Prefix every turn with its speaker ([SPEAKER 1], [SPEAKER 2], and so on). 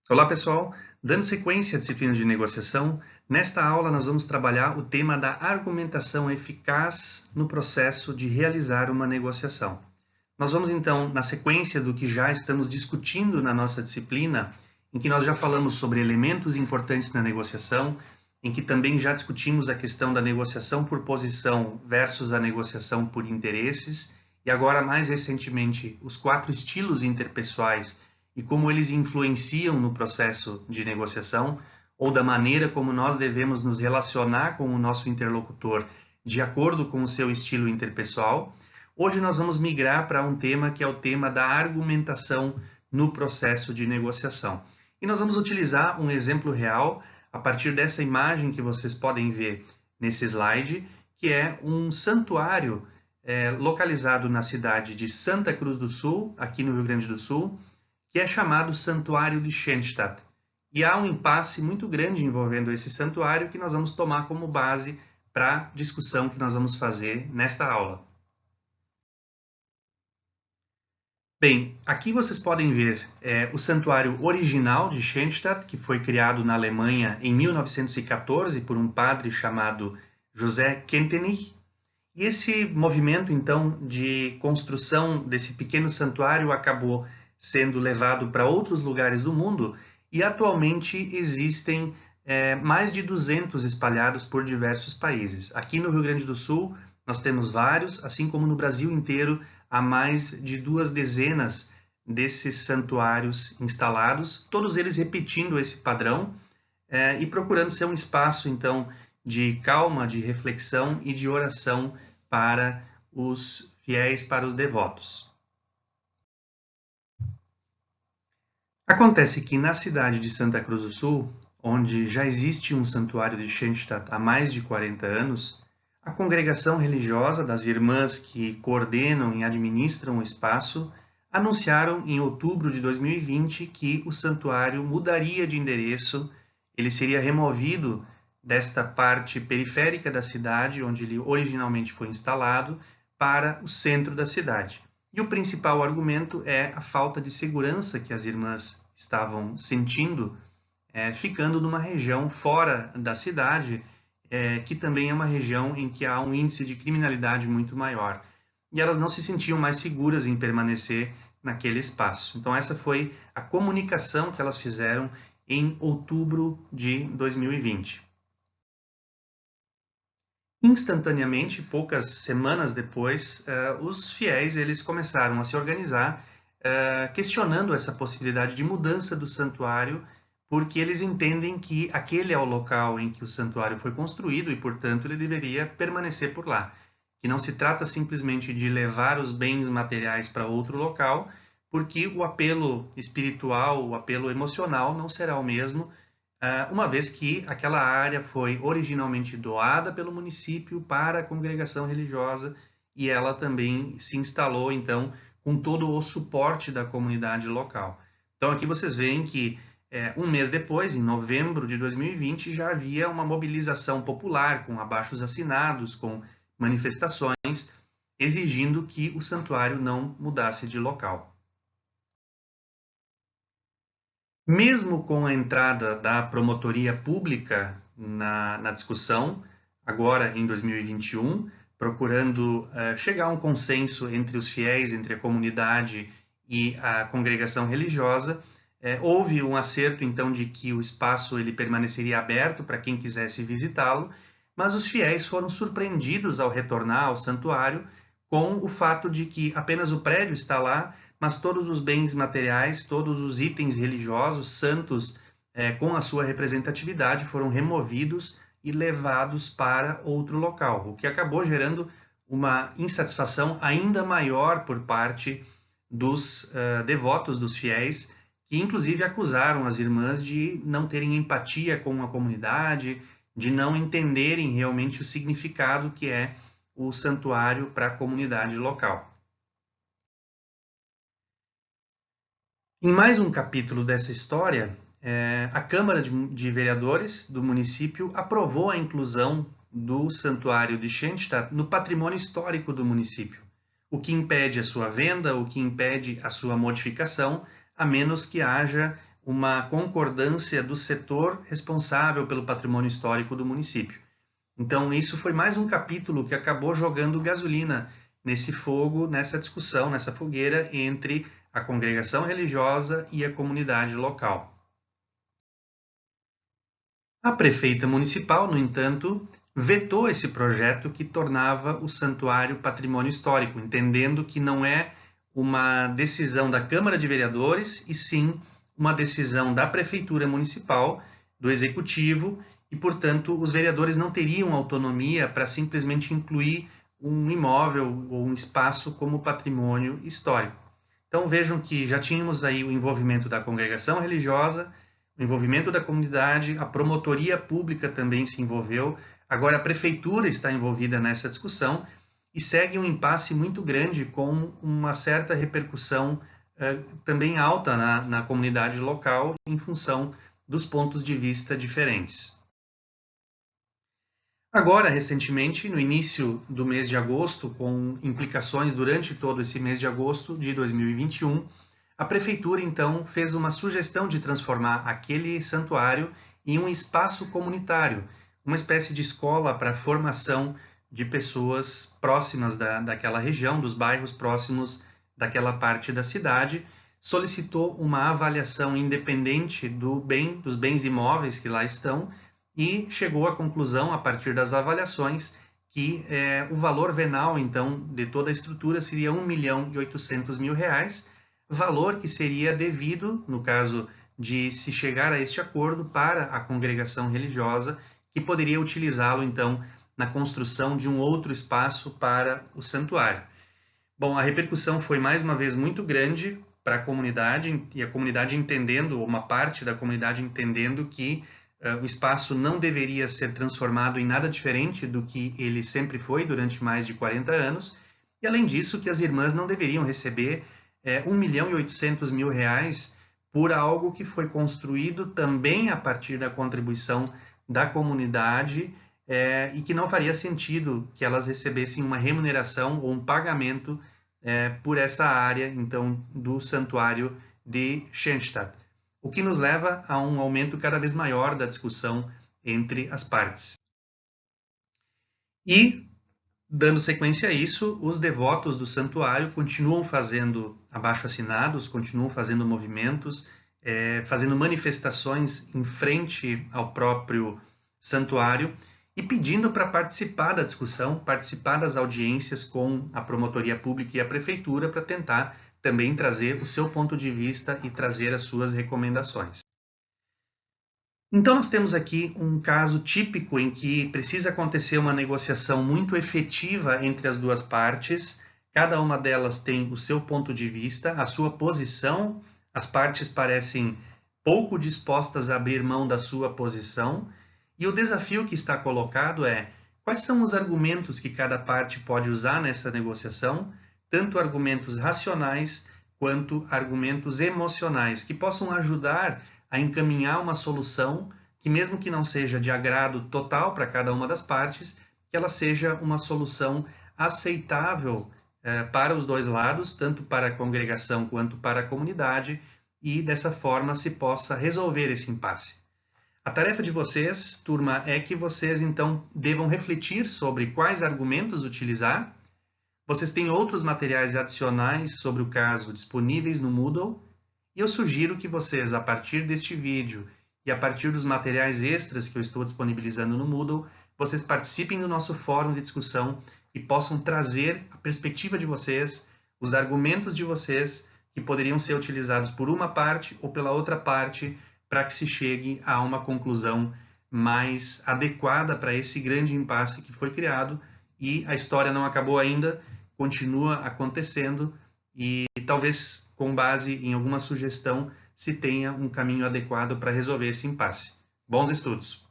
[SPEAKER 1] Olá pessoal, dando sequência à disciplina de negociação, nesta aula nós vamos trabalhar o tema da argumentação eficaz no processo de realizar uma negociação. Nós vamos então, na sequência do que já estamos discutindo na nossa disciplina, em que nós já falamos sobre elementos importantes na negociação, em que também já discutimos a questão da negociação por posição versus a negociação por interesses, e agora mais recentemente os 4 estilos interpessoais e como eles influenciam no processo de negociação ou da maneira como nós devemos nos relacionar com o nosso interlocutor de acordo com o seu estilo interpessoal. Hoje nós vamos migrar para um tema que é o tema da argumentação no processo de negociação. E nós vamos utilizar um exemplo real a partir dessa imagem que vocês podem ver nesse slide, que é um santuário localizado na cidade de Santa Cruz do Sul, aqui no Rio Grande do Sul, que é chamado Santuário de Schoenstatt. E há um impasse muito grande envolvendo esse santuário que nós vamos tomar como base para a discussão que nós vamos fazer nesta aula. Bem, aqui vocês podem ver o santuário original de Schoenstatt, que foi criado na Alemanha em 1914 por um padre chamado José Kentenich. E esse movimento, então, de construção desse pequeno santuário acabou sendo levado para outros lugares do mundo e atualmente existem mais de 200 espalhados por diversos países. Aqui no Rio Grande do Sul nós temos vários, assim como no Brasil inteiro há mais de 2 dezenas desses santuários instalados, todos eles repetindo esse padrão e procurando ser um espaço, então, de calma, de reflexão e de oração para os fiéis, para os devotos. Acontece que na cidade de Santa Cruz do Sul, onde já existe um santuário de Schoenstatt há mais de 40 anos, a congregação religiosa das irmãs que coordenam e administram o espaço anunciaram em outubro de 2020 que o santuário mudaria de endereço, ele seria removido desta parte periférica da cidade, onde ele originalmente foi instalado, para o centro da cidade. E o principal argumento é a falta de segurança que as irmãs estavam sentindo, ficando numa região fora da cidade, que também é uma região em que há um índice de criminalidade muito maior. E elas não se sentiam mais seguras em permanecer naquele espaço. Então essa foi a comunicação que elas fizeram em outubro de 2020. Instantaneamente, poucas semanas depois, os fiéis eles começaram a se organizar, questionando essa possibilidade de mudança do santuário, porque eles entendem que aquele é o local em que o santuário foi construído e, portanto, ele deveria permanecer por lá. Que não se trata simplesmente de levar os bens materiais para outro local, porque o apelo espiritual, o apelo emocional não será o mesmo, uma vez que aquela área foi originalmente doada pelo município para a congregação religiosa e ela também se instalou, então, com todo o suporte da comunidade local. Então, aqui vocês veem que um mês depois, em novembro de 2020, já havia uma mobilização popular com abaixos assinados, com manifestações, exigindo que o santuário não mudasse de local. Mesmo com a entrada da promotoria pública na discussão, agora em 2021, procurando chegar a um consenso entre os fiéis, entre a comunidade e a congregação religiosa, houve um acerto então de que o espaço ele permaneceria aberto para quem quisesse visitá-lo, mas os fiéis foram surpreendidos ao retornar ao santuário com o fato de que apenas o prédio está lá, mas todos os bens materiais, todos os itens religiosos, santos, com a sua representatividade, foram removidos e levados para outro local, o que acabou gerando uma insatisfação ainda maior por parte dos devotos, dos fiéis, que inclusive acusaram as irmãs de não terem empatia com a comunidade, de não entenderem realmente o significado que é o santuário para a comunidade local. Em mais um capítulo dessa história, a Câmara de Vereadores do município aprovou a inclusão do Santuário de Schoenstatt no patrimônio histórico do município, o que impede a sua venda, o que impede a sua modificação, a menos que haja uma concordância do setor responsável pelo patrimônio histórico do município. Então, isso foi mais um capítulo que acabou jogando gasolina nesse fogo, nessa discussão, nessa fogueira entre a congregação religiosa e a comunidade local. A prefeita municipal, no entanto, vetou esse projeto que tornava o santuário patrimônio histórico, entendendo que não é uma decisão da Câmara de Vereadores, e sim uma decisão da Prefeitura Municipal, do Executivo, e, portanto, os vereadores não teriam autonomia para simplesmente incluir um imóvel ou um espaço como patrimônio histórico. Então vejam que já tínhamos aí o envolvimento da congregação religiosa, o envolvimento da comunidade, a promotoria pública também se envolveu, agora a prefeitura está envolvida nessa discussão e segue um impasse muito grande com uma certa repercussão também alta na comunidade local em função dos pontos de vista diferentes. Agora, recentemente, no início do mês de agosto, com implicações durante todo esse mês de agosto de 2021, a Prefeitura, então, fez uma sugestão de transformar aquele santuário em um espaço comunitário, uma espécie de escola para a formação de pessoas próximas daquela região, dos bairros próximos daquela parte da cidade, solicitou uma avaliação independente dos bens imóveis que lá estão, e chegou à conclusão, a partir das avaliações, que o valor venal, então, de toda a estrutura seria R$1.800.000, valor que seria devido, no caso de se chegar a este acordo, para a congregação religiosa, que poderia utilizá-lo, então, na construção de um outro espaço para o santuário. Bom, a repercussão foi, mais uma vez, muito grande para a comunidade, e a comunidade entendendo, ou uma parte da comunidade entendendo que o espaço não deveria ser transformado em nada diferente do que ele sempre foi durante mais de 40 anos, e além disso que as irmãs não deveriam receber R$1.800.000 por algo que foi construído também a partir da contribuição da comunidade e que não faria sentido que elas recebessem uma remuneração ou um pagamento por essa área, então, do santuário de Schoenstatt. O que nos leva a um aumento cada vez maior da discussão entre as partes. E, dando sequência a isso, os devotos do santuário continuam fazendo abaixo-assinados, continuam fazendo movimentos, fazendo manifestações em frente ao próprio santuário e pedindo para participar da discussão, participar das audiências com a promotoria pública e a prefeitura para tentar também trazer o seu ponto de vista e trazer as suas recomendações. Então nós temos aqui um caso típico em que precisa acontecer uma negociação muito efetiva entre as duas partes, cada uma delas tem o seu ponto de vista, a sua posição, as partes parecem pouco dispostas a abrir mão da sua posição, e o desafio que está colocado é: quais são os argumentos que cada parte pode usar nessa negociação, tanto argumentos racionais quanto argumentos emocionais, que possam ajudar a encaminhar uma solução que, mesmo que não seja de agrado total para cada uma das partes, que ela seja uma solução aceitável para os dois lados, tanto para a congregação quanto para a comunidade, e dessa forma se possa resolver esse impasse. A tarefa de vocês, turma, é que vocês então devam refletir sobre quais argumentos utilizar. Vocês têm outros materiais adicionais sobre o caso disponíveis no Moodle, e eu sugiro que vocês, a partir deste vídeo e a partir dos materiais extras que eu estou disponibilizando no Moodle, vocês participem do nosso fórum de discussão e possam trazer a perspectiva de vocês, os argumentos de vocês, que poderiam ser utilizados por uma parte ou pela outra parte, para que se chegue a uma conclusão mais adequada para esse grande impasse que foi criado. E a história não acabou ainda, continua acontecendo, e talvez com base em alguma sugestão se tenha um caminho adequado para resolver esse impasse. Bons estudos!